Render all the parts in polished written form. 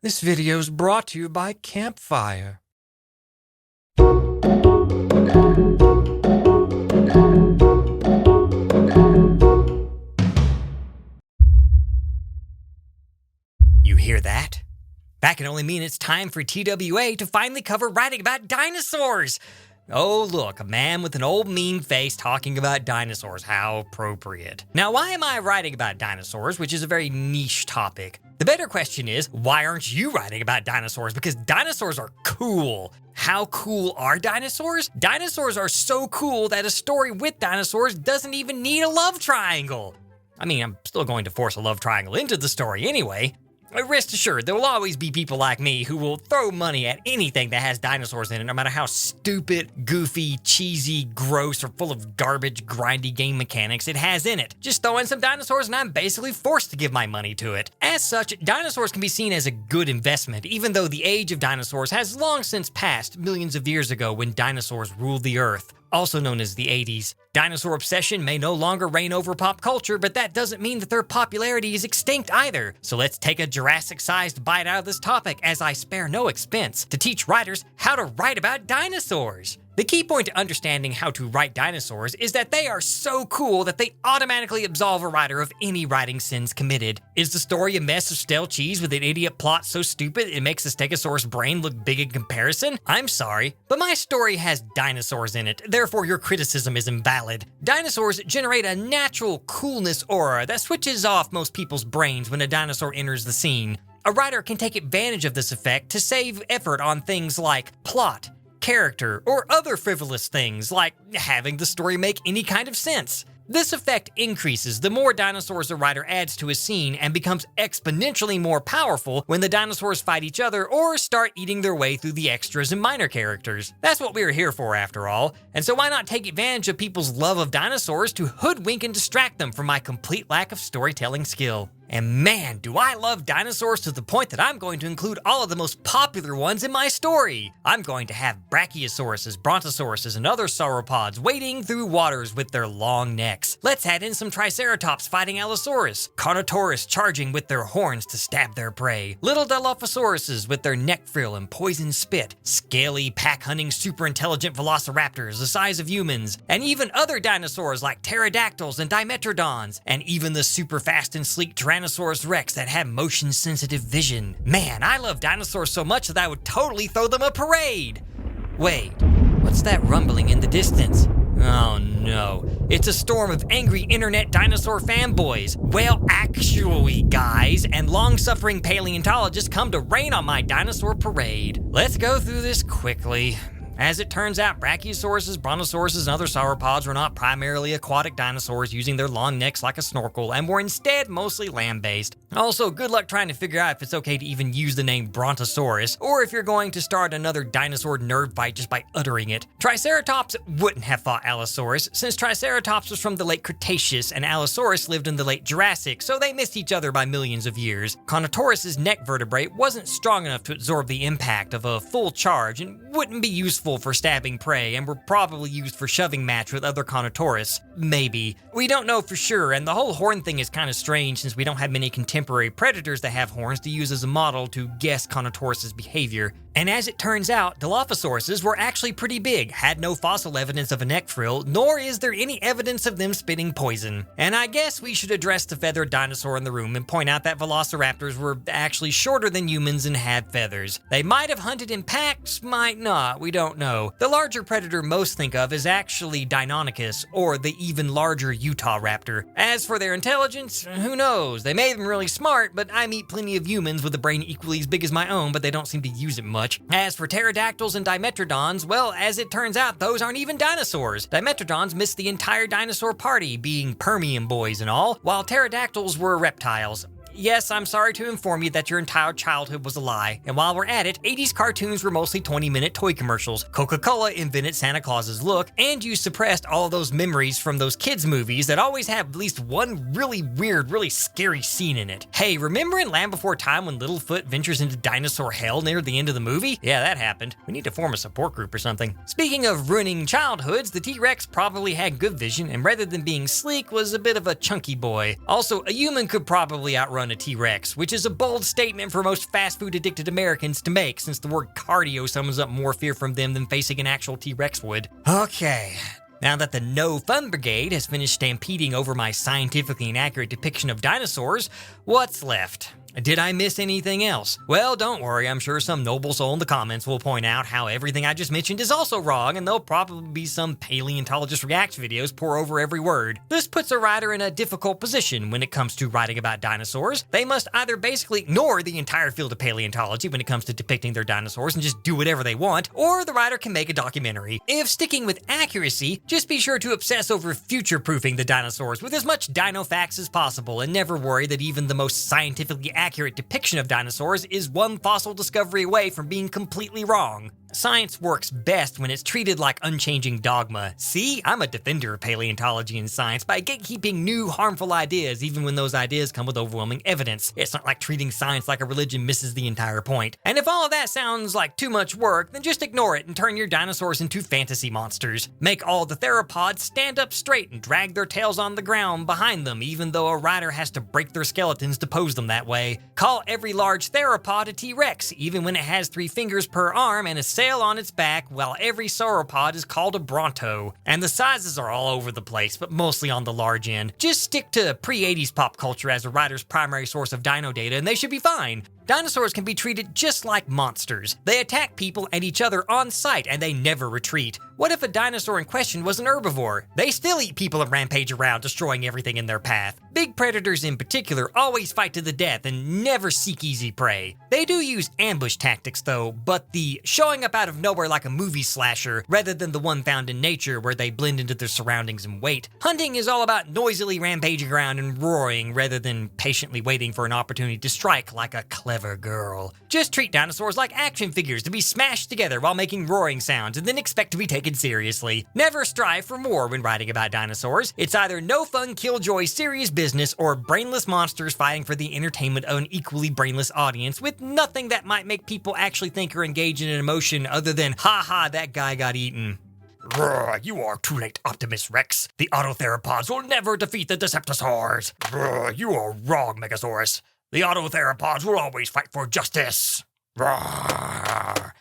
This video is brought to you by Campfire. You hear that? That can only mean it's time for TWA to finally cover writing about dinosaurs. Oh look, a man with an old mean face talking about dinosaurs. How appropriate. Now, why am I writing about dinosaurs, which is a very niche topic? The better question is, why aren't you writing about dinosaurs? Because dinosaurs are cool. How cool are dinosaurs? Dinosaurs are so cool that a story with dinosaurs doesn't even need a love triangle. I mean, I'm still going to force a love triangle into the story anyway. Rest assured, there will always be people like me who will throw money at anything that has dinosaurs in it, no matter how stupid, goofy, cheesy, gross, or full of garbage, grindy game mechanics it has in it. Just throw in some dinosaurs and I'm basically forced to give my money to it. As such, dinosaurs can be seen as a good investment, even though the age of dinosaurs has long since passed millions of years ago when dinosaurs ruled the earth. Also known as the 80s. Dinosaur obsession may no longer reign over pop culture, but that doesn't mean that their popularity is extinct either. So let's take a Jurassic-sized bite out of this topic, as I spare no expense, to teach writers how to write about dinosaurs. The key point to understanding how to write dinosaurs is that they are so cool that they automatically absolve a writer of any writing sins committed. Is the story a mess of stale cheese with an idiot plot so stupid it makes a stegosaurus brain look big in comparison? I'm sorry, but my story has dinosaurs in it, therefore your criticism is invalid. Dinosaurs generate a natural coolness aura that switches off most people's brains when a dinosaur enters the scene. A writer can take advantage of this effect to save effort on things like plot, character, or other frivolous things like having the story make any kind of sense. This effect increases the more dinosaurs a writer adds to a scene and becomes exponentially more powerful when the dinosaurs fight each other or start eating their way through the extras and minor characters. That's what we're here for after all, and so why not take advantage of people's love of dinosaurs to hoodwink and distract them from my complete lack of storytelling skill. And man, do I love dinosaurs to the point that I'm going to include all of the most popular ones in my story. I'm going to have brachiosauruses, brontosauruses, and other sauropods wading through waters with their long necks. Let's add in some triceratops fighting Allosaurus, Carnotaurus charging with their horns to stab their prey, little Dilophosauruses with their neck frill and poison spit, scaly, pack-hunting, super-intelligent velociraptors the size of humans, and even other dinosaurs like pterodactyls and dimetrodons, and even the super-fast and sleek Tyrannosaurus Rex that have motion-sensitive vision. Man, I love dinosaurs so much that I would totally throw them a parade! Wait, what's that rumbling in the distance? Oh no, it's a storm of angry internet dinosaur fanboys. Well, actually, guys, and long-suffering paleontologists come to rain on my dinosaur parade. Let's go through this quickly. As it turns out, brachiosauruses, brontosauruses, and other sauropods were not primarily aquatic dinosaurs using their long necks like a snorkel, and were instead mostly land-based. Also, good luck trying to figure out if it's okay to even use the name Brontosaurus, or if you're going to start another dinosaur nerd fight just by uttering it. Triceratops wouldn't have fought Allosaurus, since Triceratops was from the late Cretaceous and Allosaurus lived in the late Jurassic, so they missed each other by millions of years. Carnotaurus's neck vertebrae wasn't strong enough to absorb the impact of a full charge and wouldn't be useful for stabbing prey, and were probably used for shoving match with other Carnotaurus. Maybe. We don't know for sure, and the whole horn thing is kind of strange since we don't have many contemporary predators that have horns to use as a model to guess Carnotaurus' behavior. And as it turns out, Dilophosauruses were actually pretty big, had no fossil evidence of a neck frill, nor is there any evidence of them spitting poison. And I guess we should address the feathered dinosaur in the room and point out that velociraptors were actually shorter than humans and had feathers. They might have hunted in packs, might not, we don't know. The larger predator most think of is actually Deinonychus, or the even larger Utah raptor. As for their intelligence, who knows? They may have been really smart, but I meet plenty of humans with a brain equally as big as my own, but they don't seem to use it much. As for pterodactyls and dimetrodons, well, as it turns out, those aren't even dinosaurs. Dimetrodons missed the entire dinosaur party, being Permian boys and all, while pterodactyls were reptiles. Yes, I'm sorry to inform you that your entire childhood was a lie. And while we're at it, 80s cartoons were mostly 20-minute toy commercials. Coca-Cola invented Santa Claus's look, and you suppressed all those memories from those kids' movies that always have at least one really weird, really scary scene in it. Hey, remember in Land Before Time when Littlefoot ventures into dinosaur hell near the end of the movie? Yeah, that happened. We need to form a support group or something. Speaking of ruining childhoods, the T-Rex probably had good vision, and rather than being sleek, was a bit of a chunky boy. Also, a human could probably outrun outrun a T-Rex, which is a bold statement for most fast food addicted Americans to make, since the word cardio summons up more fear from them than facing an actual T-Rex would. Okay. Now that the No Fun Brigade has finished stampeding over my scientifically inaccurate depiction of dinosaurs, what's left? Did I miss anything else? Well, don't worry, I'm sure some noble soul in the comments will point out how everything I just mentioned is also wrong, and there'll probably be some paleontologist react videos pour over every word. This puts a writer in a difficult position when it comes to writing about dinosaurs. They must either basically ignore the entire field of paleontology when it comes to depicting their dinosaurs and just do whatever they want, or the writer can make a documentary. If sticking with accuracy, just be sure to obsess over future-proofing the dinosaurs with as much dino facts as possible, and never worry that even the most scientifically accurate depiction of dinosaurs is one fossil discovery away from being completely wrong. Science works best when it's treated like unchanging dogma. See, I'm a defender of paleontology and science by gatekeeping new harmful ideas even when those ideas come with overwhelming evidence. It's not like treating science like a religion misses the entire point. And if all of that sounds like too much work, then just ignore it and turn your dinosaurs into fantasy monsters. Make all the theropods stand up straight and drag their tails on the ground behind them, even though a rider has to break their skeletons to pose them that way. Call every large theropod a T-Rex, even when it has 3 fingers per arm and a sail on its back, while every sauropod is called a bronto. And the sizes are all over the place, but mostly on the large end. Just stick to pre-80s pop culture as a writer's primary source of dino data and they should be fine. Dinosaurs can be treated just like monsters. They attack people and each other on sight, and they never retreat. What if a dinosaur in question was an herbivore? They still eat people and rampage around, destroying everything in their path. Big predators in particular always fight to the death and never seek easy prey. They do use ambush tactics though, but the showing up out of nowhere like a movie slasher, rather than the one found in nature where they blend into their surroundings and wait. Hunting is all about noisily rampaging around and roaring, rather than patiently waiting for an opportunity to strike like a clever girl. Just treat dinosaurs like action figures to be smashed together while making roaring sounds, and then expect to be taken seriously. Never strive for more when writing about dinosaurs. It's either no fun killjoy serious business or brainless monsters fighting for the entertainment of an equally brainless audience with nothing that might make people actually think or engage in an emotion other than, ha, that guy got eaten. Roar, you are too late, Optimus Rex. The Autotheropods will never defeat the Deceptosaurs. Roar, you are wrong, Megasaurus. The Autotheropods will always fight for justice. Roar.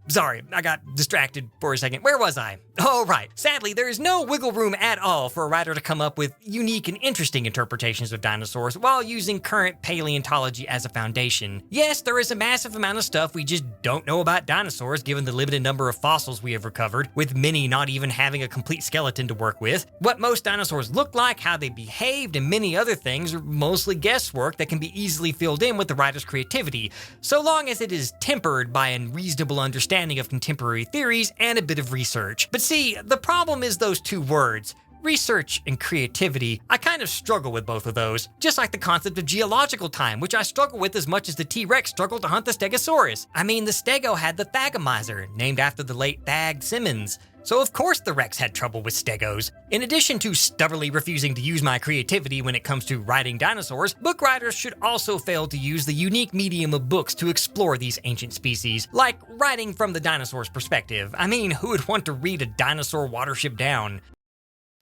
Sorry, I got distracted for a second. Where was I? Oh, right. Sadly, there is no wiggle room at all for a writer to come up with unique and interesting interpretations of dinosaurs while using current paleontology as a foundation. Yes, there is a massive amount of stuff we just don't know about dinosaurs given the limited number of fossils we have recovered, with many not even having a complete skeleton to work with. What most dinosaurs look like, how they behaved, and many other things are mostly guesswork that can be easily filled in with the writer's creativity, so long as it is tempered by a reasonable understanding of contemporary theories and a bit of research. But see, the problem is those two words, research and creativity. I kind of struggle with both of those, just like the concept of geological time, which I struggle with as much as the T-Rex struggled to hunt the Stegosaurus. I mean, the Stego had the Thagomizer, named after the late Thag Simmons. So of course the Rex had trouble with Stegos. In addition to stubbornly refusing to use my creativity when it comes to writing dinosaurs, book writers should also fail to use the unique medium of books to explore these ancient species, like writing from the dinosaur's perspective. I mean, who would want to read a dinosaur watership down?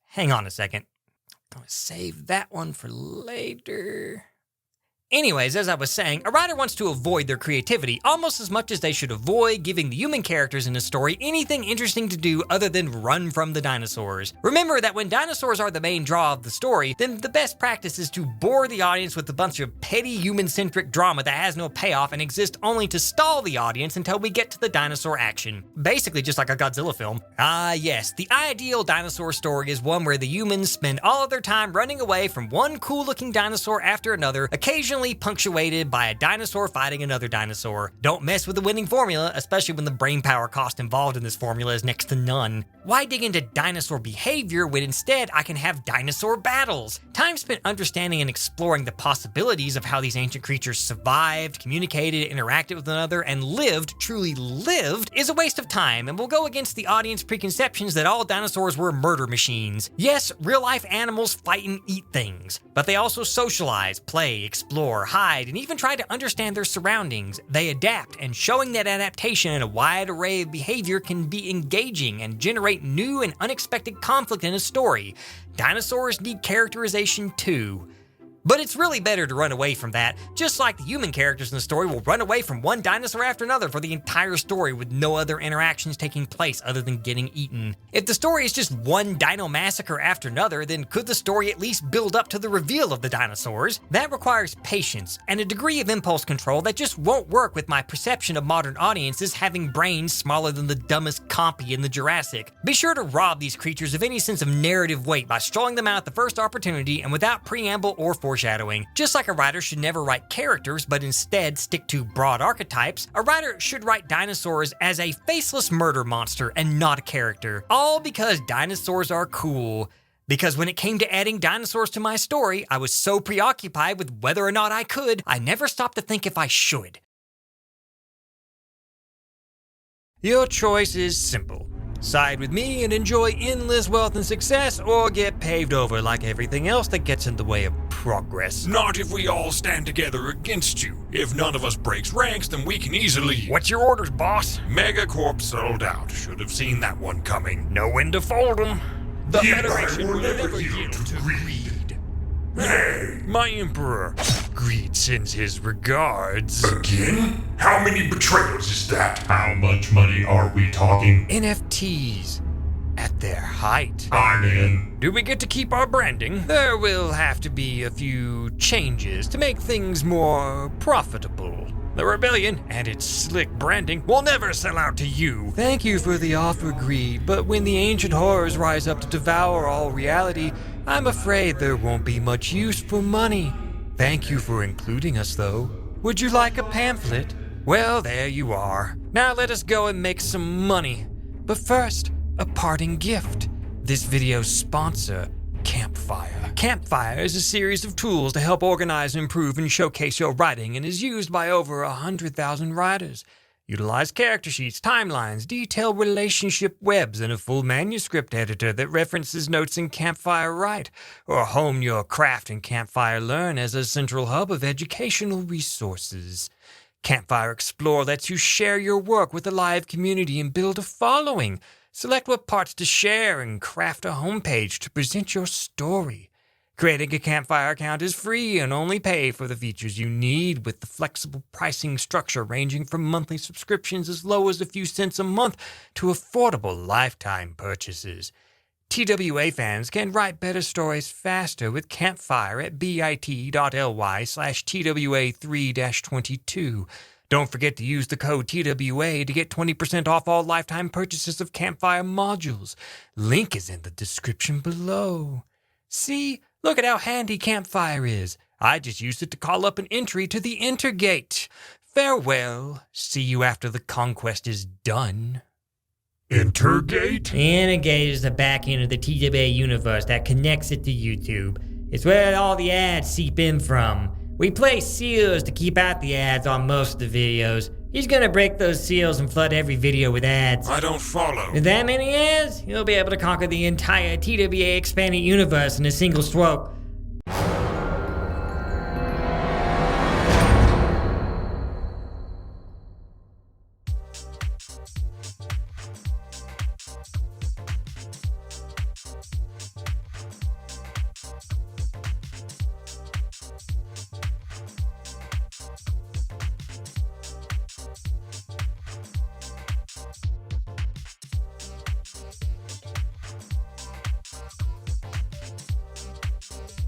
Hang on a second. I'm gonna save that one for later. Anyways, as I was saying, a writer wants to avoid their creativity almost as much as they should avoid giving the human characters in a story anything interesting to do other than run from the dinosaurs. Remember that when dinosaurs are the main draw of the story, then the best practice is to bore the audience with a bunch of petty human-centric drama that has no payoff and exists only to stall the audience until we get to the dinosaur action. Basically just like a Godzilla film. Ah yes, the ideal dinosaur story is one where the humans spend all of their time running away from one cool-looking dinosaur after another, occasionally punctuated by a dinosaur fighting another dinosaur. Don't mess with the winning formula, especially when the brainpower cost involved in this formula is next to none. Why dig into dinosaur behavior when instead I can have dinosaur battles? Time spent understanding and exploring the possibilities of how these ancient creatures survived, communicated, interacted with one another, and truly lived, is a waste of time and will go against the audience preconceptions that all dinosaurs were murder machines. Yes, real-life animals fight and eat things, but they also socialize, play, explore, hide, and even try to understand their surroundings. They adapt, and showing that adaptation in a wide array of behavior can be engaging and generate new and unexpected conflict in a story. Dinosaurs need characterization too. But it's really better to run away from that, just like the human characters in the story will run away from one dinosaur after another for the entire story with no other interactions taking place other than getting eaten. If the story is just one dino massacre after another, then could the story at least build up to the reveal of the dinosaurs? That requires patience and a degree of impulse control that just won't work with my perception of modern audiences having brains smaller than the dumbest compy in the Jurassic. Be sure to rob these creatures of any sense of narrative weight by strolling them out at the first opportunity and without preamble or foreshadowing. Just like a writer should never write characters but instead stick to broad archetypes, a writer should write dinosaurs as a faceless murder monster and not a character. All because dinosaurs are cool. Because when it came to adding dinosaurs to my story, I was so preoccupied with whether or not I could, I never stopped to think if I should. Your choice is simple. Side with me and enjoy endless wealth and success, or get paved over like everything else that gets in the way of progress. Not if we all stand together against you. If none of us breaks ranks, then we can easily... What's your orders, boss? Megacorp sold out. Should have seen that one coming. Know when to fold 'em. The Federation will never yield to greed. Nay. My Emperor. Greed sends his regards. Again? How many betrayals is that? How much money are we talking? NFTs. At their height. I'm in. Do we get to keep our branding? There will have to be a few changes to make things more profitable. The rebellion and its slick branding will never sell out to you. Thank you for the offer, Greed, but when the ancient horrors rise up to devour all reality, I'm afraid there won't be much use for money. Thank you for including us, though. Would you like a pamphlet? Well, there you are. Now let us go and make some money. But first, a parting gift. This video's sponsor, Campfire. Campfire is a series of tools to help organize, improve, and showcase your writing and is used by over 100,000 writers. Utilize character sheets, timelines, detailed relationship webs, and a full manuscript editor that references notes in Campfire Write, or hone your craft in Campfire Learn as a central hub of educational resources. Campfire Explore lets you share your work with a live community and build a following. Select what parts to share and craft a homepage to present your story. Creating a Campfire account is free and only pay for the features you need, with the flexible pricing structure ranging from monthly subscriptions as low as a few cents a month to affordable lifetime purchases. TWA fans can write better stories faster with Campfire at bit.ly/TWA3-22. Don't forget to use the code TWA to get 20% off all lifetime purchases of Campfire modules. Link is in the description below. See? Look at how handy Campfire is. I just used it to call up an entry to the Intergate. Farewell. See you after the conquest is done. Intergate? Intergate is the back end of the TWA universe that connects it to YouTube. It's where all the ads seep in from. We place seals to keep out the ads on most of the videos. He's gonna break those seals and flood every video with ads. I don't follow. With that many ads, you'll be able to conquer the entire TWA expanded universe in a single stroke.